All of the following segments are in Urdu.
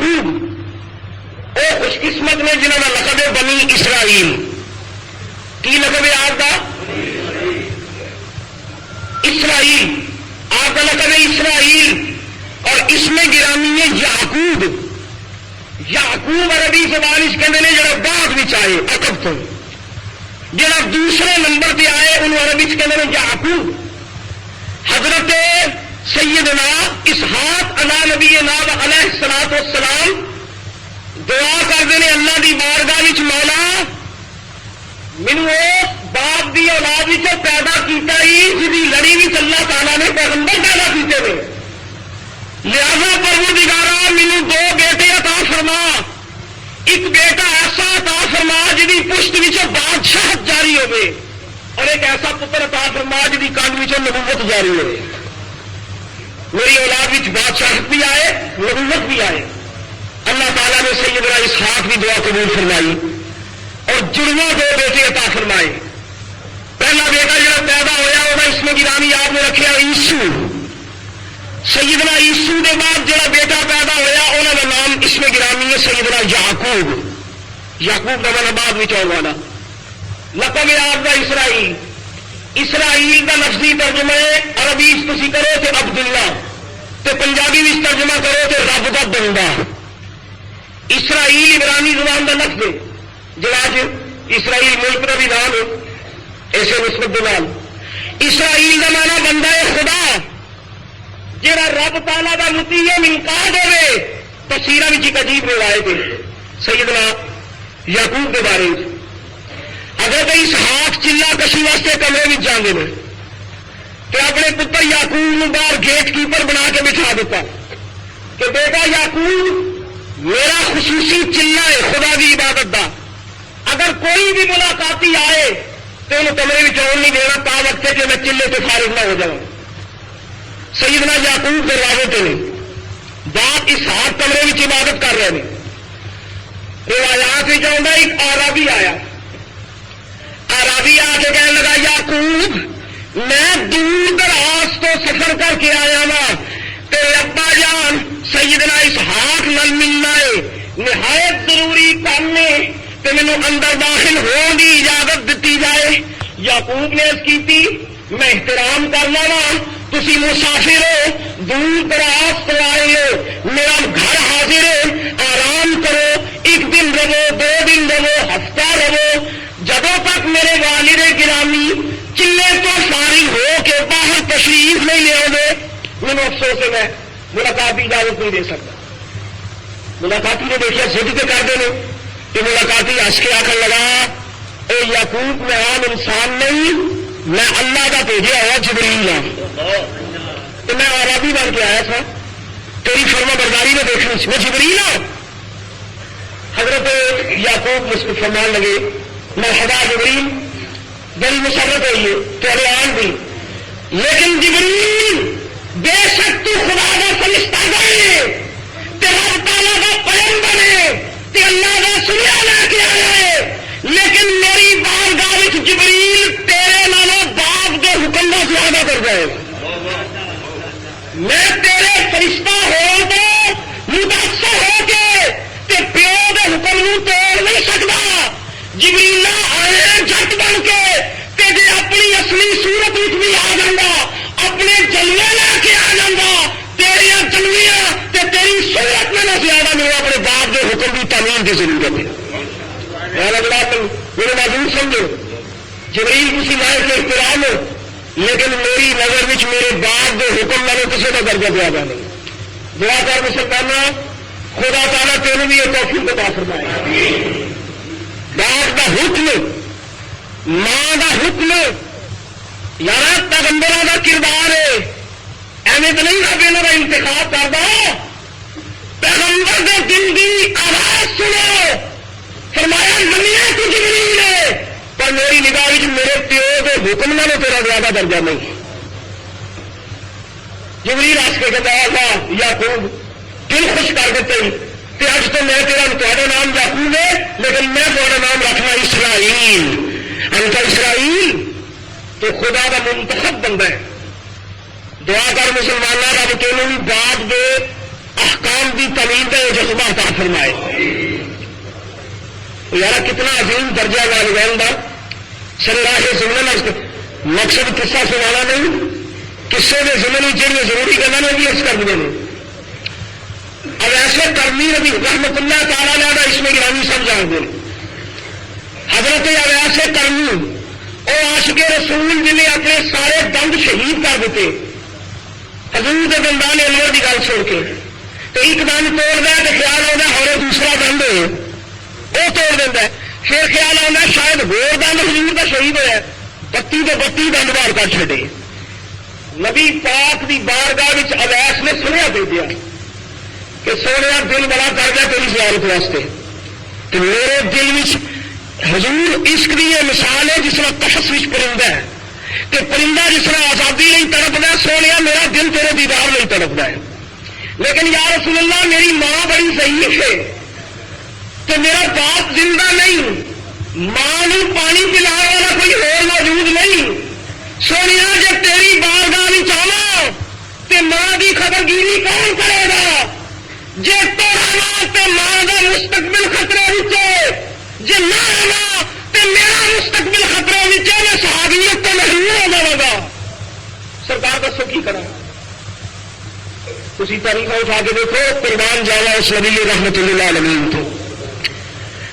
یعقوب وہ خوش قسمت نے جنہوں نے لقب بنی اسرائیل کی لقب ہے آپ کا اسرائیل، آپ کا لقب ہے اسرائیل، اور اس میں گرامی ہے یعقوب۔ یعقوب عربی زبان اس کہتے ہیں جڑا بعد میں آئے عقب تو، جڑا دوسرے نمبر پہ آئے انہوں عربی کہتے ہیں یعقوب۔ حضرت سیدنا اسحاق علی نبینا علیہ الصلوۃ والسلام دعا کرتے ہیں اللہ دی بارگاہ وچ مولا مینوں اس باپ دی اولاد وچ پیدا کیتا ہی جدی لڑی وچ اللہ تعالیٰ نے پیغمبر پیدا کیتے ہیں، لہذا پروردگارا مینوں دو بیٹے عطا فرما، ایک بیٹا ایسا عطا فرما جدی پشت وچوں بادشاہت جاری ہوے، اور ایک ایسا پتر عطا فرما جدی کانڈ وچوں نبوت جاری ہوے۔ میری اولاد وچ بادشاہت بھی آئے نبوت بھی آئے۔ اللہ تعالیٰ نے سیدنا اسحاق کی دعا قبول فرمائی اور جڑواں دو بیٹے عطا فرمائے۔ پہلا بیٹا جڑا پیدا ہویا وہ اس میں گرامی آپ نے رکھا عیسو۔ سیدنا عیسو کے بعد جڑا بیٹا پیدا ہویا انہوں کا نام اس میں گرامی ہے سیدنا یعقوب۔ یعقوب کا مانا بعد میں آنے والا لقب ہے آپ کا اسرائیل۔ اسرائیل کا لفظی ترجمہ ہے عربی تسی کرو تو عبداللہ، تے پنجابی بھی ترجمہ کرو تو رب کا بندہ۔ اسرائیل عبرانی زبان کا لفظ ہے جڑا اج اسرائیل ملک کا بھی نام ہے ایسے نسبت کے نام۔ اسرائیل کا مانا بندہ ہے خدا، جڑا رب تعالیٰ کا مطیع منقاد ہوئے۔ تفسیراں وچ ایک عجیب روایت ہے سیدنا یعقوب کے بارے میں۔ اگر کوئی اسحاق چلا کشی واسطے کمرے میں جانے میں تو اپنے پتر یعقوب نے باہر گیٹ کیپر بنا کے بٹھا دیتا کہ بیٹا یعقوب میرا خصوصی چلا ہے خدا کی عبادت دا، اگر کوئی بھی ملاقاتی آئے تو انہوں کمرے میں آن نہیں دینا تا وقت کہ میں چلے تو فارغ نہ ہو جاؤں۔ سیدنا یعقوب دروازے پہ نہیں، باپ اسحاق کمرے میں عبادت کر رہے ہیں۔ روایات میں جاؤں گا ایک عربی آیا، عربی آ کے کہنے لگا یعقوب میں دور دراز تو سفر کر کے آیا وا، تیرے ابا جان سیدنا اسحاق نال ملنا ہے، نہایت ضروری کام ہے تو مینوں اندر داخل ہونے کی اجازت دیتی جائے۔ یعقوب نے اس کی میں احترام کرنا وا، تسی مسافر ہو دور دراز تو آئے ہو، میرا گھر حاضر ہے، آرام کرو، ایک دن رہو، دو دن رہو، ہفتہ رہو، جدوں تک میرے والد گرامی چلے تو فارغ ہو کے باہر تشریف نہیں لے آؤ۔ مجھے افسوس ہے میں ملاقات کی اجازت نہیں دے سکتا۔ ملاقاتی نے دیکھا ضد پہ کر دے کہ ملاقاتی ہنس کے آخر لگا اے یعقوب میں عام انسان نہیں، میں اللہ کا بھیجا ہوا جبریل ہوں، تو میں عربی بن کے آیا تھا، تیری فرما برداری میں دیکھنا میں جبریل ہوں۔ حضرت یعقوب فرمان لگے مرحبا جبریل، بڑی مسرت ہوئی ہے تیرے آن بھی، لیکن جبریل بے شک تو خدا کا فرشتہ ہے، تیرا تعالیٰ کا پیغمبر ہے، تے اللہ کا سنیا لے کے آیا ہے، لیکن میری بارگاہ وچ جبریل تیرے نالوں باپ کے حکم کا زیادہ کر جائے گا۔ میں تیرے فرشتہ ہو تو متاثر ہو کے تے پیو کے حکم نو توڑ نہیں سکتا۔ جبریل آئے جٹ بن کے تے جے اپنی اصلی صورت وچ بھی آ جانا، اپنے جلوے لے کے آ جانا، تیریا جلویاں تے تیری صورت میں نہ زیادہ میرے اپنے باپ کے حکم کی تعمیل کی ضرورت ہے۔ میرے معذور سمجھو جبریل کسی لائق کے احترام ہو، لیکن میری نظر وچ میرے باپ کے حکم میں کسی کا درجہ زیادہ نہیں۔ دعا کر مسلمانوں خدا تعالیٰ تینوں بھی یہ توفیق عطا فرمائے۔ باپ کا حکم، ماں کا حکم، یار پیغمبروں کا کردار ہے، ایویں تو نہیں رب یہاں کا انتخاب کرتا۔ پیغمبر کے دل کی آواز سنو، فرمایا منیا تو جبریل ہے، پر میری نگاہ میرے پیو کے حکم نہ تیرا زیادہ درجہ نہیں۔ جبریل آس کے کہتا ہے یعقوب دل خوش کر دیتے کہ اج تو میں تیرا تھوڑا نام یعقوب ہے، لیکن میں تھوڑا نام رکھنا اسرائیل۔ انت اسرائیل تو خدا کا منتخب بندہ ہے۔ دعا کر مسلمانوں رب تینوں بھی باپ دے احکام کی تعلیم کا جذبہ عطا فرمائے. یار کتنا عظیم درجہ والدین کا سراہ سننا. مقصد قصہ سنانا نہیں، قصے کے ضمن جہاں ضروری کرنا نے بھی اس کر دیں. اب ایسے کرنی نبی رحمت اللہ تعالیٰ نے اس میں گرامی سب جانتے ہیں. حضرت اب ایسے کرنی وہ عاشق رسول جنہیں اپنے سارے دند شہید کر دیتے حضور کے دندان انور کی گل سن کے، تو ایک دند توڑ دیا تو خیال آتا ہورے دوسرا دند وہ توڑ دینا. پھر خیال آتا شاید ہور دند حضور کا شہید ہوا، 32 تو 32 دند باہر کر چڑے. نبی پاک کی بارگاہ اویس نے سنیا دے دیا کہ سونے دل بڑا کر گیا تیری زیارت واسطے. تو میرے دل میں حضور عشق کی یہ مثال ہے جس طرح قفس میں پرندہ ہے کہ پرندہ جس طرح آزادی نہیں تڑپتا ہے، سونے میرا دل تیرے دیدار نہیں تڑپتا ہے. لیکن یا رسول اللہ میری ماں بڑی ضعیف ہے تو میرا باپ زندہ نہیں، ماں نے پانی پلانے والا کوئی اور موجود نہیں. سونے جب تیری بارگاہ میں چاہنا تو ماں کی خبر گیری کون کرے گا؟ جی توڑا تو ماں کا مستقبل خطرے میں، جی نہ آنا تو میرا مستقبل خطرے میں، میں صحابیت تو محروم ہو جاؤں گا. سرکار دسو کی کرا؟ اسی طریقہ اٹھا کے دیکھو قربان جانا اس نبی رحمت اللہ علیہ تو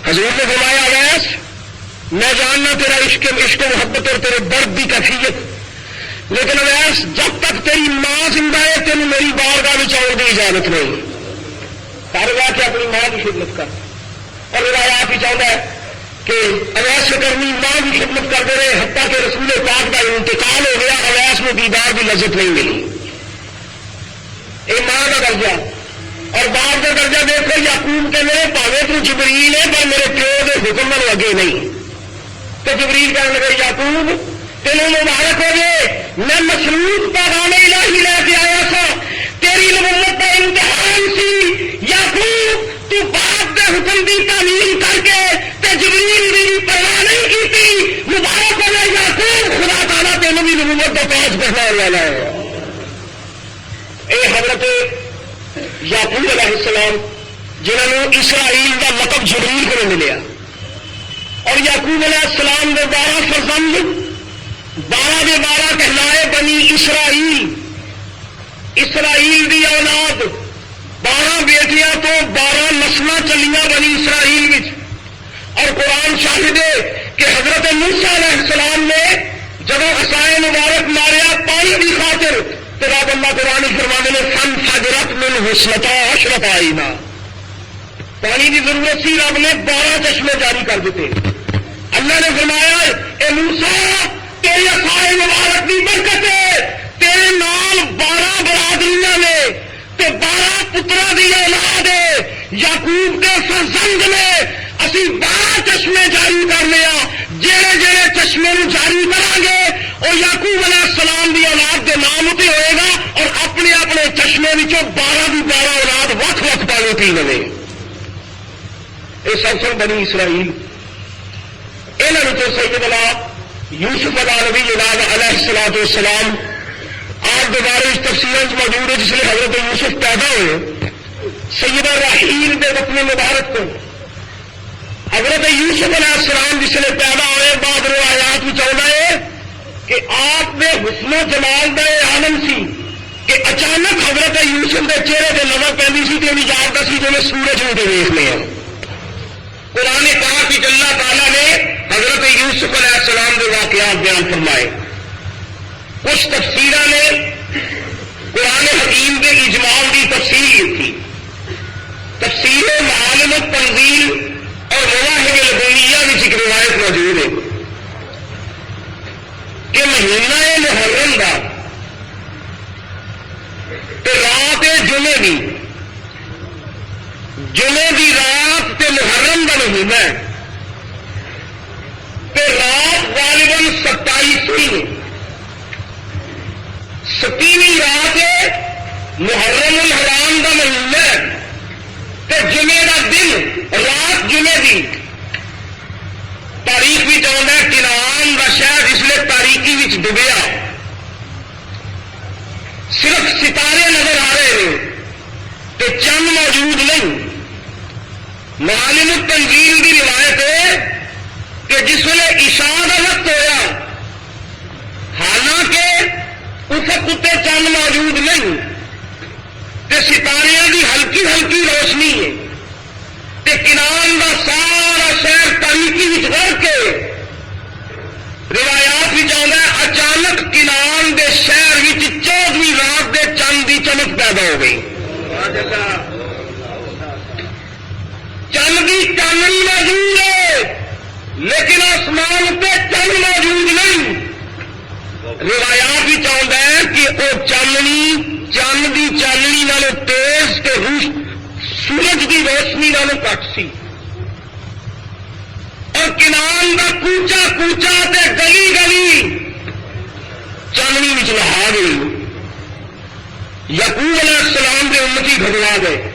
حضور نے فرمایا اویس میں جاننا تیرا عشق محبت اور تیرے درد کی کیفیت، لیکن اویس جب تک تیری ماں زندہ ہے تین میری بارگاہ میں آنے کی اجازت نہیں. کر گیا کہ اپنی ماں کی خدمت کر. اور روایات ہی چاہتا ہے کہ اویس کرنی ماں کی خدمت کرتے رہے حتیٰ کہ رسول پاک کا انتقال ہو گیا، اویس میں دیدار کی لذت نہیں ملی. یہ ماں کا درجہ. اور باپ کا درجہ دیکھو یعقوب کے میرے پاوے تو جبریل ہے پر میرے پیو کے حکم میں اگے نہیں. تو جبریل کہنے لگے یعقوب تینوں مبارک ہو گئے، میں مصروف پیغام الہی لے کے آیا تھا، تیری نبوت کا امتحان سی. یعقوب تو باپ کے حکم کی تعمیل کر کے تے جبریل میری پرواہ نہیں کی. مبارک ہو گئے یعقوب، خدا تعالیٰ تینوں بھی نبوت کا پاس کرنے والا ہے. اے حضرت یعقوب علیہ السلام جنہوں نے اسرائیل کا لقب جبریل کو ملیا، اور یعقوب علیہ السلام کے 12 فرزند 12 کے 12 کہلائے بنی اسرائیل. اسرائیل کی اولاد 12 بیٹیاں تو 12 نسل چلیاں بنی اسرائیل میں. اور قرآن شاہد ہے کہ حضرت موسیٰ علیہ السلام نے جب عصائے مبارک ماریا پانی کی خاطر تو رب اللہ قرآن فرمانے نے فن فجرت من حسنتا عشرت آئینہ، پانی کی ضرورت سی، رب نے 12 چشمے جاری کر دیتے. اللہ نے فرمایا اے موسیٰ تیرے عصائے مبارک کی برکت ہے، تیرے نال 12 برادریاں نے تے 12 پترا دی اولاد ہے، یعقوب کے فرزند نے اسی 12 چشمے جاری کرنے آ. جہے جہے چشمے جاری کریں گے وہ یعقوب علیہ السلام کی اولاد کے نام اتنے ہوئے گا، اور اپنے اپنے چشمے 12 کی 12 اولاد وکھ وکھ پانی پی لے. یہ سب سن بنی اسرائیل. یہاں تو سیدنا یوسف علیہ نبی جناب علیہ الصلوۃ والسلام آپ دوبارہ اس تفسیر موجود ہے جس لیے حضرت یوسف پیدا ہوئے سیدہ راحیل کے وطن مبارک کو. حضرت یوسف علیہ السلام جس لیے پیدا ہوئے بعد روایات میں چاہتا ہے کہ آپ نے حسن و جمال کا عالم سی کہ اچانک حضرت یوسف کے چہرے پہ نظر پہنی سی تو جانتا سی جو میں سورج میں دیکھنے ہیں. قرآن پاک کہ اللہ تعالیٰ نے حضرت یوسف علیہ السلام کے واقعات بیان فرمائے. کچھ تفسیروں نے قرآن حکیم کے اجمال کی تفسیر کی. تفسیر معالم التنزیل اور مواہب البنیہ کی ایک روایت موجود ہے کہ مہینہ محرم کا رات جمعے کی رات تے محرم کا مہینہ تے رات غالباً 27ویں 27ویں رات محرم الحرام کا مہینہ تے جمعے کا دن رات جمعے کی تاریخ بھی چاہتا ہے کنعان کا شہر اس لیے تاریخی ڈبیا صرف ستارے نظر آ رہے ہیں تے چند موجود نہیں. معالم التنزیل کی روایت ہے کہ جس ویلے عشاء کا وقت ہوا، حالانکہ افق اتنے چند موجود نہیں تے ستاریاں کی ہلکی ہلکی روشنی ہے تے کنان کا سارا شہر تاریکی غر کے، روایات بھی آتا ہے اچانک کنان دے شہر 14ویں رات دے چند کی چمک پیدا ہو گئی. چند کی چاننی موجود ہے لیکن آسمان پہ چند موجود نہیں. روایات بھی چاہتا ہے کہ وہ چاننی چند کی چاننی نالوں تیز تے سورج کی روشنی نالوں کٹ سی، اور کنان کا کوچا کوچا تے گلی گلی چاننی وچ لہا گئی. یعقوب علیہ السلام کے امتی گھبرا گئے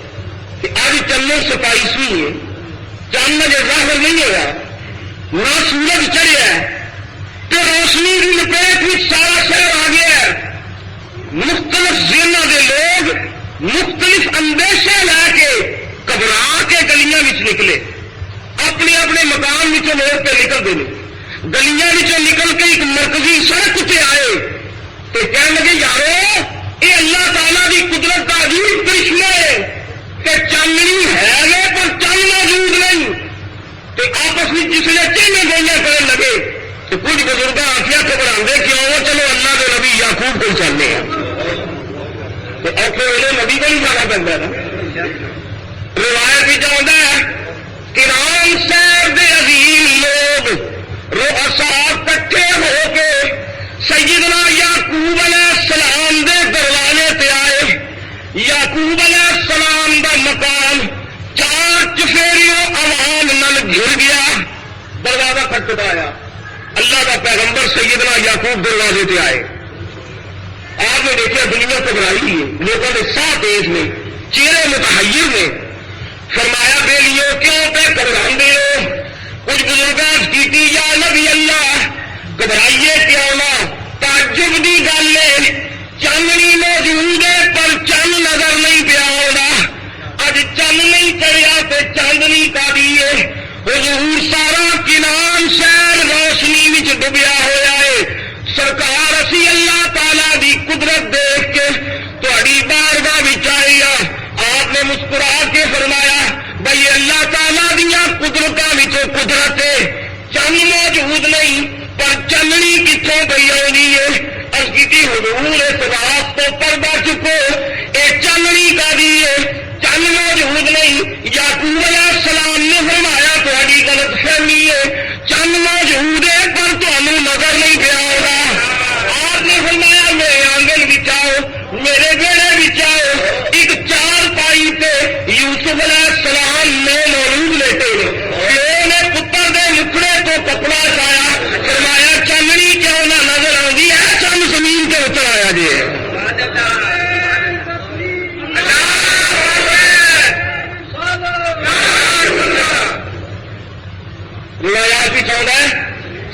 کہ اب چلو 27ویں ہے، چند اجے ظاہر نہیں ہوا، نہ سورج چڑھیا تو روشنی کی لپیٹ میں سارا شہر آ گیا ہے. مختلف ذہنوں کے لوگ مختلف اندیشے لے کے گھبرا کے گلیاں نکلے، اپنے اپنے مقام لوگ پہ نکلتے ہیں. گلیاں نکل کے ایک مرکزی سڑک پہ آئے تو کہنے لگے یارو یہ اللہ تعالیٰ کی قدرت کا عجیب کرشمہ ہے کہ چاندنی ہے پر چند موجود نہیں. تو آپس میں جس نے چیزیں گوئیاں کرنے لگے تو کچھ بزرگ آخیا گھبراندے کیوں، چلو اللہ کے نبی یعقوب کو چلنے ہیں. تو اوکھے ویلے نبی کو نہیں جانا پڑتا نا. روایت بھی چاہتا ہے کرام شہر دے عظیم لوگ رؤساء کٹھے ہو کے سیدنا یعقوب علیہ السلام دے دروازے تے آئے. یعقوب علیہ السلام دا مکان 4 چفیریوں عوام نال گھر گیا. دروازہ کھٹکھٹایا آیا، اللہ کا پیغمبر سیدنا یعقوب دروازے تے آئے. آپ نے دیکھا دنیا گھبرائی ہے، لوگوں کے ساتھ تیز نے، چہرے متحیر نے. فرمایا بے لیو کیوں پہ گھبراندے ہو؟ کچھ بزرگاں کی یا نبی اللہ گھبرائیے کیوں نہ، تعجب کی گل ہے چاندنی موجود ہے پر چند نظر نہیں پیا ہونا. اج چند نہیں چڑھیا تو چاندنی کا دیے. حضور سارا کنان شہر روشنی وچ ڈبیا ہوا ہے. سرکار اسی اللہ تعالی دی قدرت دیکھ کے تہاڈی بارگاہ وچ آئے ہاں. آپ نے مسکرا کے فرمایا بھائی اللہ تعالی دیا قدرتوں وچوں قدرت ہے، چند موجود نہیں پر چننی کتوں پی آنی ہے. عرض کی حضور اس رات تو پردہ چکو، یہ چننی کا دی ہے، چند موجود نہیں. یعقوب علیہ السلام نے فرمایا تہاڈی غلط فہمی ہے، چند موجود ہے پر تمہیں نظر نہیں پیا ہوگا. آپ نے فرمایا میرے آنگن بچ آؤ، میرے بیڑے بچ آؤ. ایک 4 پائی پہ یوسف علیہ السلام نے موجود لیتے پیو نے پتر دے مکڑے تو کپڑا چایا. فرمایا چاندنی کیوں نہ نظر آتی ہے، چند زمین کے اتر آیا جی. روایات بھی چاہتا ہے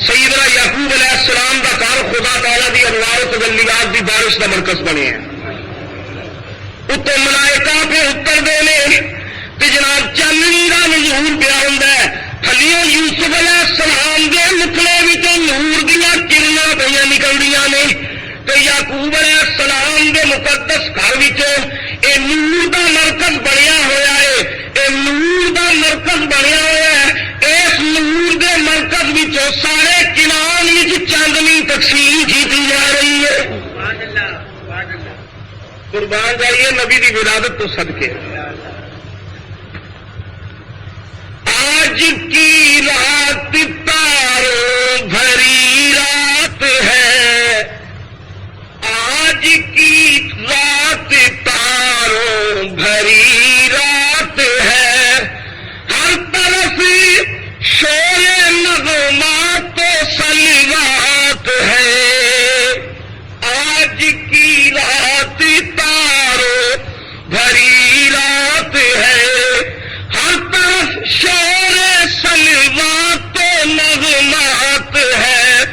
سیدنا یعقوب علیہ السلام کا گھر خدا تعالیٰ دی انوار و تجلیات دی بارش کا مرکز بنے ہیں. اتنے ملائکہ پہ اترتے ہیں تو جناب چاندنی کا نظور پیا ہوں. تھلیوں یوسف علیہ السلام کے مکھڑے بھی نور دیا کرنا پہ نکلدیاں نے. تو یعقوب علیہ السلام کے مقدس گھر یہ نور کا مرکز بنیا ہوا ہے. یہ نور کا مرکز بنیا ہوا ہے. اس نور کے مرکز سارے کنان چاندنی تقسیم کی جا رہی ہے. قربان جائیے نبی کی ولادت تو صدقے. آج کی رات تاروں بھری رات ہے، آج کی رات تاروں بھری رات ہے. ہر طرف شور نغمات و سلوات ہے. آج کی رات تاروں بھری رات ہے، ہر طرف شور سلوات و نغمات ہے.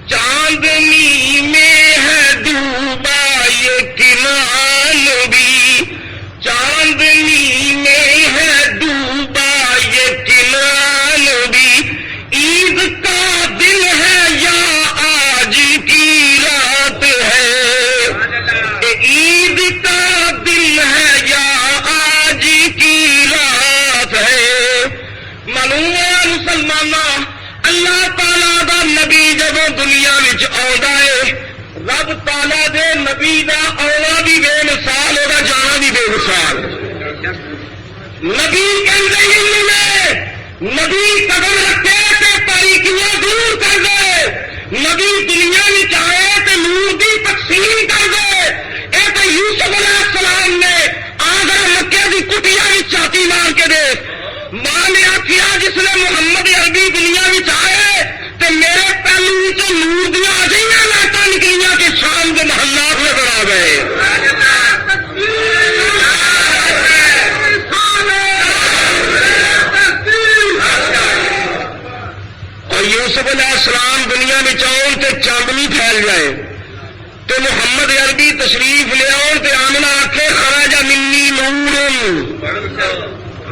چاندنی میں ہے ڈوبا یہ کنان بھی، چاندنی میں ہے ڈوبا نبی کہندے علم نے نبی قدم رکھے تے تاریکیاں دور کر دے، نبی دنیا میں چاہے تے نور دی تقسیم کر دے۔ اے تے یوسف علیہ السلام نے آگر مکے دی کٹیا بھی چاتی مار کے دے، ماں نے آخیا جس نے محمد عربی دنیا میں چاہے تے میرے پہلو چ نور دیا اجیاں لائٹاں نکلیاں کہ شام کے محلات نظر آ گئے۔ اور یوسف علیہ السلام دنیا میں چاہن تے چاندنی پھیل جائے تو محمد عربی تشریف لے آؤ تے آمنا آخے خرج منی نور،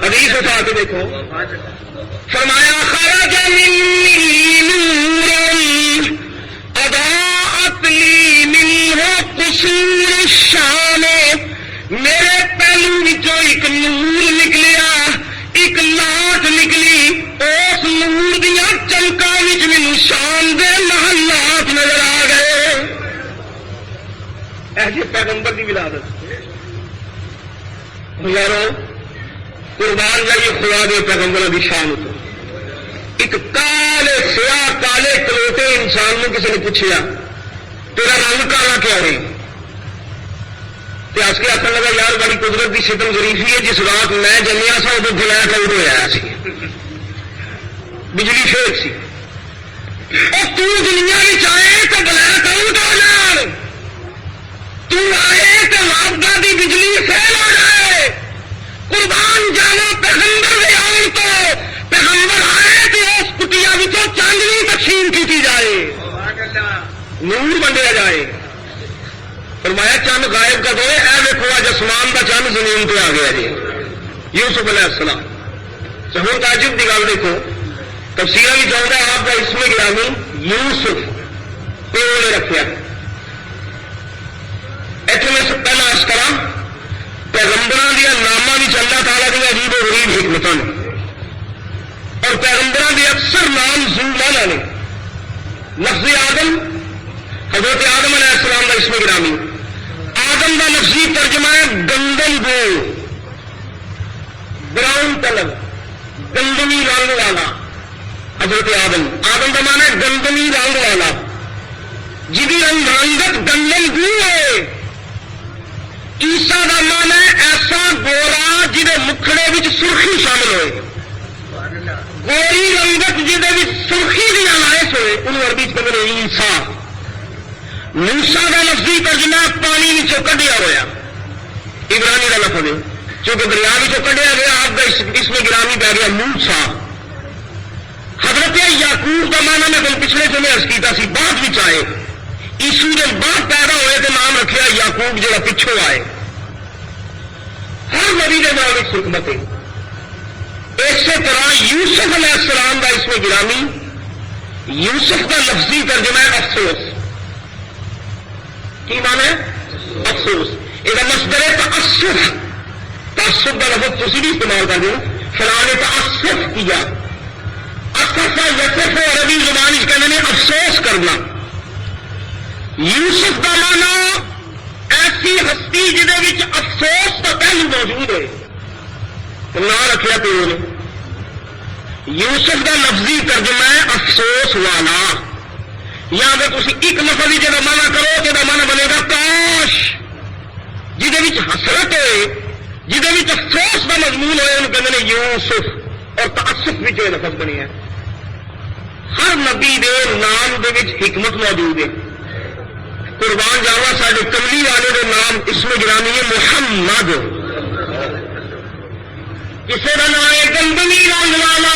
حدیث اٹھا کے دیکھو، فرمایا خرج منی نور اضاءت لی منہ قصور الشام، میرے پہلو وچوں ایک نور نکلیا، ایک لاٹ نکلی، اس نور دیا چمکاں وچ مینوں شام دے محلات نظر آ گئے۔ ایسے پیغمبر کی ولادت یارو قربان جائیے خدا دے پیغمبر کی شان تو ایک کالے سیاہ کالے کلوٹے انسان نے کسی نے پوچھا تیرا رنگ کالا کیا ہے؟ آج کے آخر لگا یار بڑی قدرت کی ستم ظریفی ہے، جس رات میں جمیا سا ادو بلیک آؤٹ ہوا سی، بجلی فیک سی، اور تو دنیا میں چاہے تو بلیک آؤٹ ہو جان، تو آئے تو وابدہ دی بجلی فیل ہو جائے، قربان جانا پیغمبر دے آن تو پیغمبر آئے تو اس کٹیا وچوں چاندنی تقسیم کی جائے، نور ونڈیا جائے۔ فرمایا چند غائب کا دو اے دیکھو آج آسمان کا چند زمین پہ آ گیا جی، یوسف علیہ السلام۔ ہوں تعجب کی گل دیکھو، تفسیر بھی چاہتا ہے آپ کا اسم گرامی یوسف پیو نے رکھا۔ اتنے میں سب پہلا عرض کرا پیغمبروں دیا نامہ بھی اللہ تعالیٰ دیا عجیب و غریب حکمتوں نے، اور پیغمبروں کے اکثر نام زمانہ نے۔ لفظ آدم حضرت آدم علیہ السلام کا اسم گرامی، آدم کا لفظی ترجمہ ہے گندم گو، براؤن کلر، گندمی رنگ والا۔ حضرت آدم، آدم کا مانا ہے گندمی رنگ والا، جی رنگت گندم گو ہے۔ عیسیٰ کا مانا ہے ایسا گورا جہد مکھڑے وچ سرخی شامل ہوئے، گوری رنگت جہد سرخی بھی لائش ہوئے، انہوں عربی چ کہتے ہیں عیسیٰ۔ موسیٰ کا لفظی ترجمہ پانی وچوں کڈیا ہوا، عبرانی کا لفظ ہے، چونکہ دریا وچوں کڈیا گیا آپ کا اسم گرامی پی گیا موسیٰ۔ حضرت یعقوب کا مانا میں تم پچھلے سے عرض کیتا سی، بعد وچ آئے، یسوع جب بعد پیدا ہوئے تو نام رکھیا یعقوب جڑا پچھوں آئے۔ ہر نبی کے نام ایک حکمت ہے۔ اسی طرح یوسف علیہ السلام کا اسم گرامی، یوسف کا لفظی ترجمہ ہے افسوس۔ کی مانا ہے؟ افسوس۔ یہ مصدر ہے تأسف، تعصب کا لفظ تھی بھی استعمال کر دو، فلاں نے تأسف کیا، اسف یسف عربی زبان کہتے ہیں افسوس کرنا۔ یوسف کا مانا ایسی ہستی جہد افسوس کا پہلو موجود ہے، نام رکھا پیو نے۔ یوسف کا لفظی ترجمہ ہے افسوس والا، یا اگر تھی ایک لفظ ہی جب مانا کرو تو مانا بنے گا کاش، جہد حسرت ہوئے، جہد افسوس کا مضمون ہوئے، انہوں کہتے ہیں یوسف، اور تأسف بھی جو لفظ بنی ہے۔ ہر نبی دے نام دے وچ حکمت موجود ہے۔ قربان جاوا سارے کملی والے دے نام اسم گرامی ہے محمد، کسی کا نام ہے گندمی رنگ والا،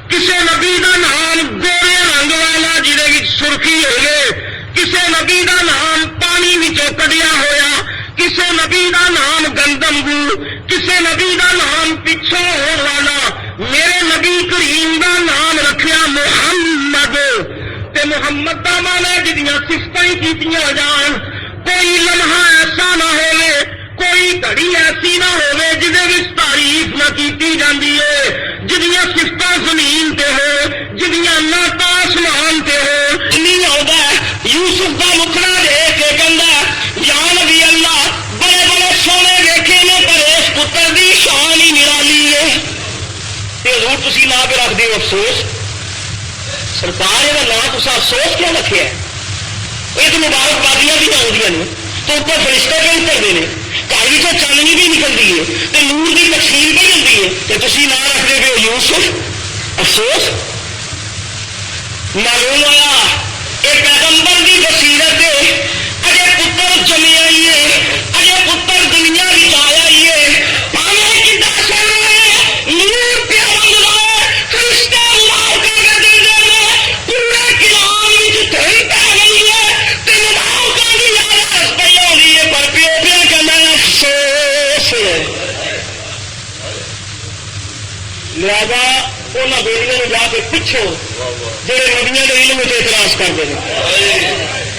کسی نبی کا نام گورے رنگ والا جہد سرخی ہوئے، کسی نبی کا نام پانی وچوں کڈیا ہویا، کسی نبی کا نام گندم گو، کسی نبی کا نام پچھوں ہون والا۔ میرے نبی کریم کا نام رکھیا محمد، تے محمد کا مانا جہاں صفتیں کیتیاں جان، کوئی لمحہ ایسا نہ ہوئے، کوئی گھڑی ایسی نہ ہوئے جہد تعریف نہ کیتی جاندی ہے، جہاں صفتاں زمین تے ہو، جہاں نعت آسمان تے ہو۔ نہیں آؤگا یوسف کا مکھڑا دیکھ کے کہندا یا نبی اللہ بڑے بڑے سونے دیکھے نے پر اس پتر دی شان ہی نرالی کی ماں پہ رکھ دیو افسوس. سرکار یہ نام تو افسوس کیوں رکھے ہے؟ یہ تو مبارکبادیاں بھی آؤں نے تو اوپر فرشتے بھی اترتے ہیں گھر سے چاننی بھی نکلتی ہے تو نور کی تقسیم بھی ہوتی ہے تو تھی نہ رکھ دے پے یوسف افسوس. معلوم ہوا یہ پیغمبر کی بصیرت ہے. اجے پتر جمے آئیے اجے پتر دنیا میں آیا پاوے کتا سونا ہے نور پیا بنگلا فرشتے مبارکاں دے دے پورے کلام تھوڑی پی گئی ہے تے مبارکاں دی آواز پی آئی ہے پر پیو پیا کہنا افسوس. لہذا انہوں بیڑیوں میں جا کے پوچھو جہے نبیوں کے علم سے اعتراض کرتے ہیں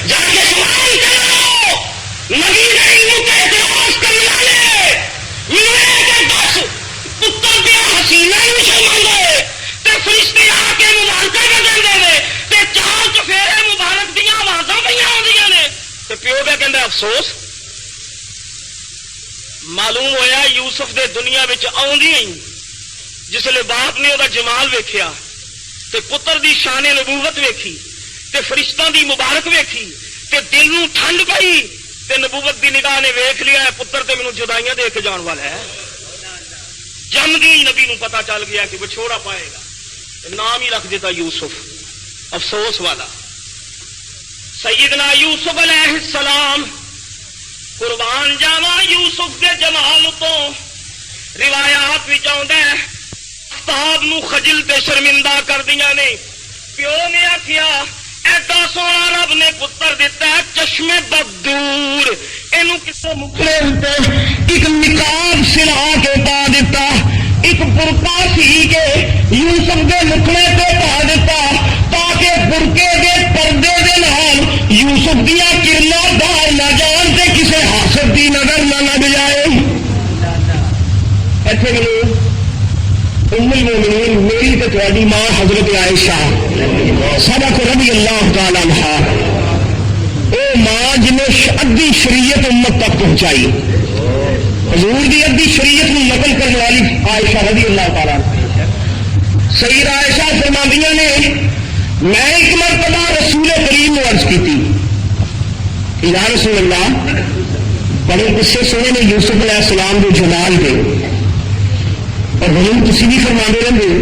جا کے سوال کرو نبی کے علم سے اعتراض کرنے والے ملے کہ بس پتر دیا حسینہ ہی مسلمان دے تے فرشتے آ کے مبارکہ کر دیں تے چار چفیرے مبارک دیا آوازاں پہ آدیاں نے تے پیو پہ کہندا افسوس. معلوم ہویا یوسف دے دنیا وچ آوندی ہی جسے باپ نے وہ جمال ویکھیا تے پتر دی شان نبوت ویکھی تے فرشتوں دی مبارک ویکھی تے دل نو ٹھنڈ پئی تے نبوت دی نگاہ نے ویکھ لیا ہے پتر تے مینوں جدائیاں دے کے جان والا ہے. جمدی نبی نو پتا چل گیا کہ بچھوڑا پائے گا نام ہی رکھ دیتا یوسف افسوس والا. سیدنا یوسف علیہ السلام قربان جاواں یوسف دے جمال تو روایات وچ آوندا ہے آفتاب نو خجل تے شرمندہ کر دیا نے. پیو نے آخیا ایڈا سونا رب نے پتر دیتا ہے چشمے بدور اینو کسے مکھڑے ایک نقاب سلا کے پا دیتا ایک برقع سی کے یوسف دے مکھڑے تے پا دیتا تاکہ برقے دے پردے دے نال یوسف دیا کرنا باہر نہ جان تے کسے حاسد دی نظر نہ لگ جائے. ایتھے ملو ام المومنین میری تو تھوڑی ماں حضرت عائشہ صدق رضی اللہ تعالی عنہا او ماں جنہیں ادھی شریعت امت تک پہنچائی حضور دی ادھی شریعت کو نقل کرنے والی عائشہ رضی اللہ تعالی عنہا. سیدہ عائشہ فرماندیاں نے میں ایک مرتبہ رسول کریم نے عرض کی تھی یا رسول اللہ بڑے قصے سنے نے یوسف علیہ السلام کے جمال دے اور حضور تسی بھی فرما دے رہے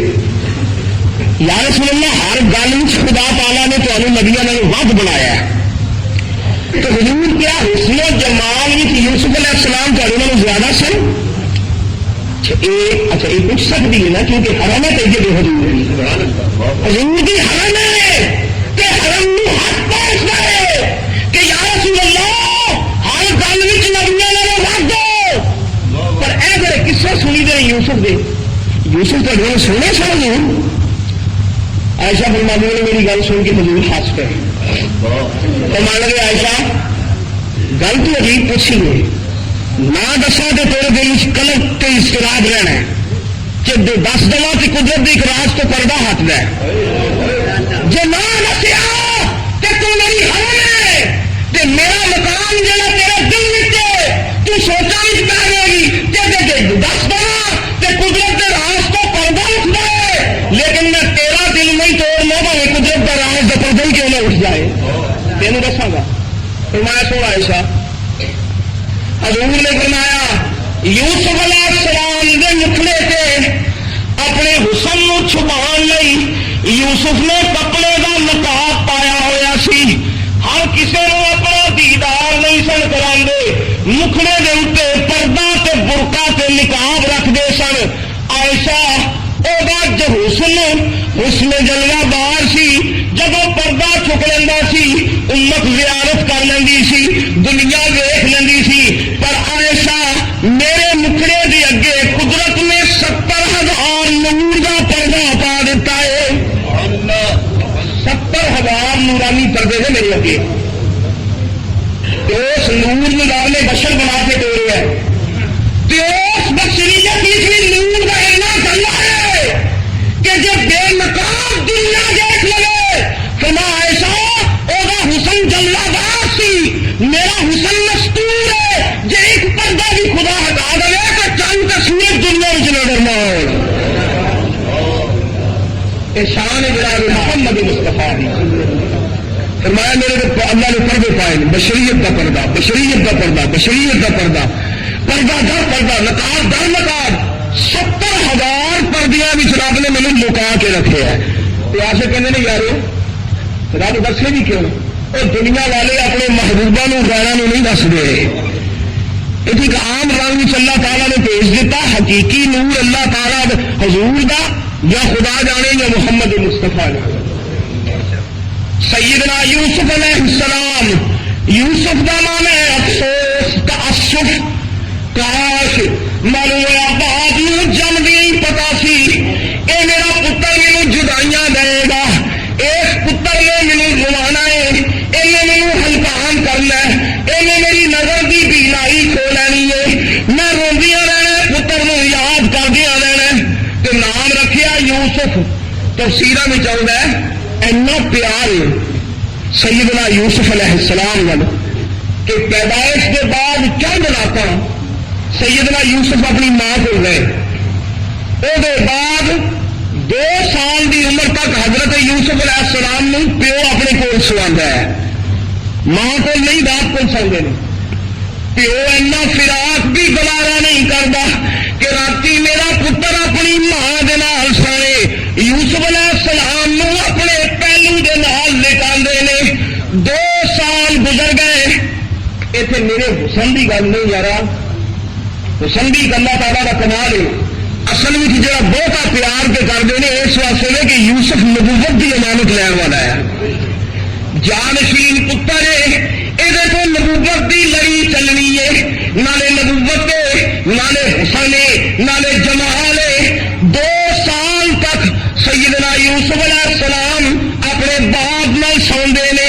یا رسول اللہ ہر گل خدا تعالیٰ نے تمہیں نبیوں نے ود بنایا ہے تو حضور کیا حسن و جمال یوسف علیہ السلام تمہیں زیادہ سن؟ اچھا یہ پوچھ سکتی ہے نا کیونکہ حرم ہے تو حضور کی حرم ہے کہ حرم نو حق پہنچتا ہے کہ یا رسول اللہ ہر گل نبیوں نے ود دو پر اے جڑے قصے سنی دے یوسف دے یوسف تو ڈھول سننے سمجھو عائشہ فرماتی نے میری گل سن کے حضور ہنس پہ تو مان لگے عائشہ گل تو عجیب پوچھی ہے نہ دسا تو تیرے دل کلب تے اضطراب رہنا ہے کہ دس دوا کہ قدرت ایک راز تو پردہ ہاتھ دے جے نہ دسیا کہ تو میری حرم ہے تے میرا مقام جڑا تیرے دل وچ تو سوچا وچ پا جائے گی کہ دس دوا تے قدرت کے راز تو پردہ اٹھ جائے لیکن میں تیرا دل نہیں توڑنا بھاوے قدرت کا راز کا پردہ ہی کیوں نہ اٹھ جائے تینوں دساں گا. فرمایا سو عائشہ حضور نے فرمایا یوسف علیہ السلام دے مکھڑے تے اپنے حسن نو چھپان لئی یوسف نے کپڑے کا نقاب پایا ہوا سی. ہر کسی نے اپنا دیدار نہیں سن کراندے مکھڑے دے اوپر پردہ تے برقع تے نقاب رکھدے سن. عائشہ او جو حسن جلوہ بار سی جب پردہ چک لینا سی امت زیارت کر لینی سی دنیا دیکھ لینی سی پر عائشہ میرے مکھڑے دے اگے قدرت نے 70,000 نور کا پردہ پا دیتا ہے 70,000 نورانی پردے سے میرے اگے اس نور نگار نے بشر بنا کے توڑے ہے اس بشریت کی نور کا اینا چلا ہے کہ جب بے نقاب دنیا دیکھ لگے فرما ایسا اوہ حسن جلوہ بار سی میرا حسن مستور ہے جے ایک پردہ بھی خدا ہٹا دے تو چاند کا سورج دنیا میں نظر نہ ہو کہ شان جناب محمد مصطفیٰ فرمایا میرے اللہ نے پردے پائے بشریت کا پردہ، بشریت کا پردہ، بشریت کا پردہ، پردہ در پردہ، نقاب در نقاب، 70,000 پردیاں بھی رب نے مجھے لکا کے رکھے ہیں. پیاسے کہتے ہیں یارو رب دسے بھی کیوں؟ اور دنیا والے اپنے محبوبہ غیروں نہیں دس دے. یہ ایک عام رنگ اللہ تعالیٰ نے بھیج دیتا، حقیقی نور اللہ تعالیٰ حضور دا یا خدا جانے یا محمد مصطفیٰ نے. سیدنا یوسف علیہ السلام، یوسف کا نام ہے افسوس، تاسف، کاش معلوم ہوا بعد میں جم دیا ہی پتا سی اے میرا پتر مینوں جدائیاں دے گا، اس پتر نے مینوں گوانا ہے، انہیں مینوں ہلکان کرنا ہے، انہیں میری نظر کی بینائی کھو لینی ہے، میں روندیاں رہنا، پتر نو یاد کردیاں رہنا. تو نام رکھیا یوسف. تفسیراں وچ آوندا ہے اینا پیار سیدنا یوسف علیہ السلام وال کہ پیدائش کے بعد چند راتاں سیدنا یوسف اپنی ماں کو گئے. وہ بعد 2 سال کی عمر تک حضرت یوسف علیہ السلام نے پیو اپنے کول سوا ہے، ماں کو نہیں، باپ کو سوندے نے. پیو اینا فراق بھی گوارا نہیں کرتا کہ راتی میرا پتر اپنی ماں دے نال سوے. یوسف علیہ السلام نو اپنے پہلو دے نال لٹاندے نے. 2 سال گزر گئے. اتنے میرے حسن کی گل نہیں یار، حسن بھی اللہ تعالیٰ کا کمال ہے. اصل میں جڑا بہتا پیار کے کرتے ہیں اس واسطے میں کہ یوسف نبوت کی امانت لین والا ہے، جانشین پتر ہے، یہ تو نبوت کی لڑی چلنی ہے، نالے نبوت نالے حسن نالے جمال. 2 سال تک سیدنا یوسف علیہ السلام اپنے باپ نال سوندے نے.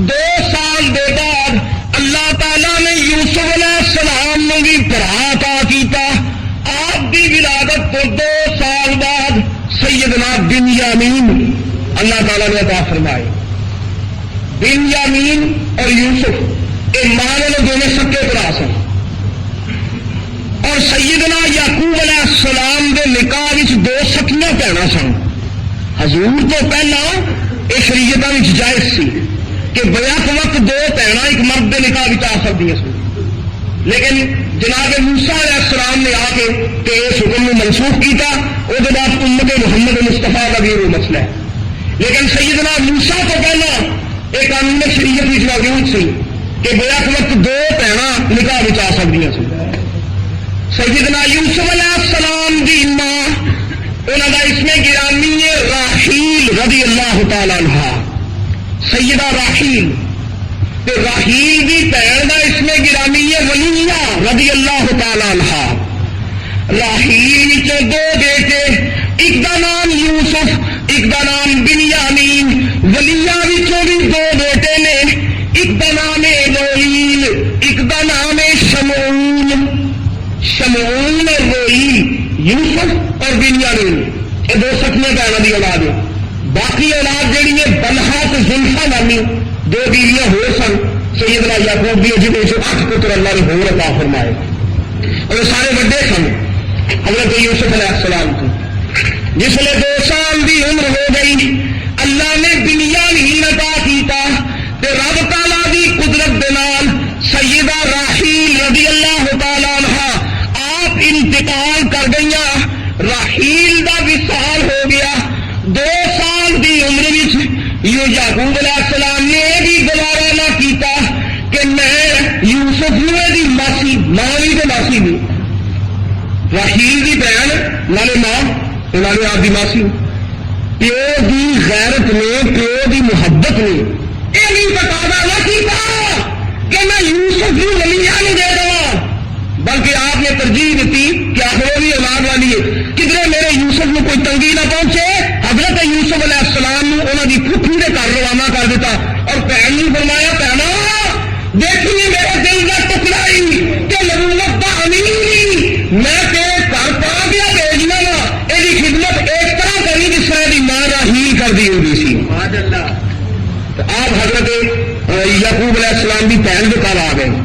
2 سال دے بعد اللہ تعالیٰ نے یوسف علیہ السلام نے بھی برا عطا کیتا. آپ کی ولادت کو 2 سال بعد سیدنا بنیامین اللہ تعالیٰ نے عطا فرمائے. بنیامین اور یوسف یہ ماں نے دونوں سکے برا سن. اور سیدنا یعقوب علیہ السلام کے نکاح 2 سکیاں بھੈਣਾਂ سن. حضور تو پہلا یہ شریعت جائز سی کہ بیک وقت 2 بھੈਣਾਂ ایک مرد کے نکاح آ سکتی سن، لیکن جناب موسیٰ علیہ السلام نے آ کے اس حکم کو منسوخ کیا. اس کے بعد امت محمد مصطفیٰ کا بھی وہ مسئلہ ہے. لیکن سیدنا موسیٰ تو پہلا ایک قانون شریعت بھی موجود سی کہ بیک وقت 2 بھੈਣਾਂ نکاح آ سکتی سن. سیدنا یوسف علیہ السلام کی ماں انہوں کا اس میں گرامی ہے راحیل رضی اللہ تعالی عنہا، سیدہ راحیل. راحیل کی بہن کا اس میں گرامی ہے ولیہ رضی اللہ تعالی عنہا. راحیل 2 بیٹے، ایک کا نام یوسف، ایک کا نام بنیامین. ولیہ بھی 2 بیٹے نے، ایک کا نام ہے روئیل، ایک کا نام ہے شمعون. شمعون اور روئیل، یوسف اور بنیامین، یہ 2 سکیاں بہنوں کی اولاد ہے. باقی اولاد جہی ہے بلحا تو زلفا نامی 2 بیویاں ہو سن. سیدنا یعقوب بھی جن 8 پتر اللہ نے ہو عطا فرمائے اور سارے بڑے سن حضرت یوسف علیہ السلام کو. جس نے 2 سال کی عمر ہو گئی اللہ نے بنیامین عطا کیتا تے رب تعالیٰ کی قدرت دے نال سیدہ راحیل رضی اللہ تعالی عنہا آپ انتقال کر گئی. راحیل کا وصال ہو گیا. 2 سال کی عمر یعقوب علیہ السلام نے یہ بھی گوارا نہ کیتا کہ میں یوسف دی ماسی، ماں بھی تو ماسی بھی، راحیل کی بہن نالے ماں نالے آپ کی ماسی، پیو کی غیرت نے، پیو کی محبت نے یہ نہیں بتا نہ کیتا کہ میں یوسف کی ولیہ نہیں دے دوں، بلکہ آپ نے ترجیح دیتی کہ آخر بھی اولاد والی ہے، کدھر میرے یوسف میں کوئی تنگی نہ پہنچے. حضرت یوسف علیہ السلام نے انہوں کی پھوپھی کے گھر روانہ کر دیتا اور بہن نے فرمایا بہنا دیکھیے میرے دل کا ٹکڑا ہی کہ نبوت کا امین میں تیرے گھر پا دیا بھیجنا وا، یہ خدمت اس طرح کرنی جس طرح کی ماں راحیل کر دی ہوئی سی. آپ حضرت یعقوب علیہ السلام کی بہن کے گھر آ گئے.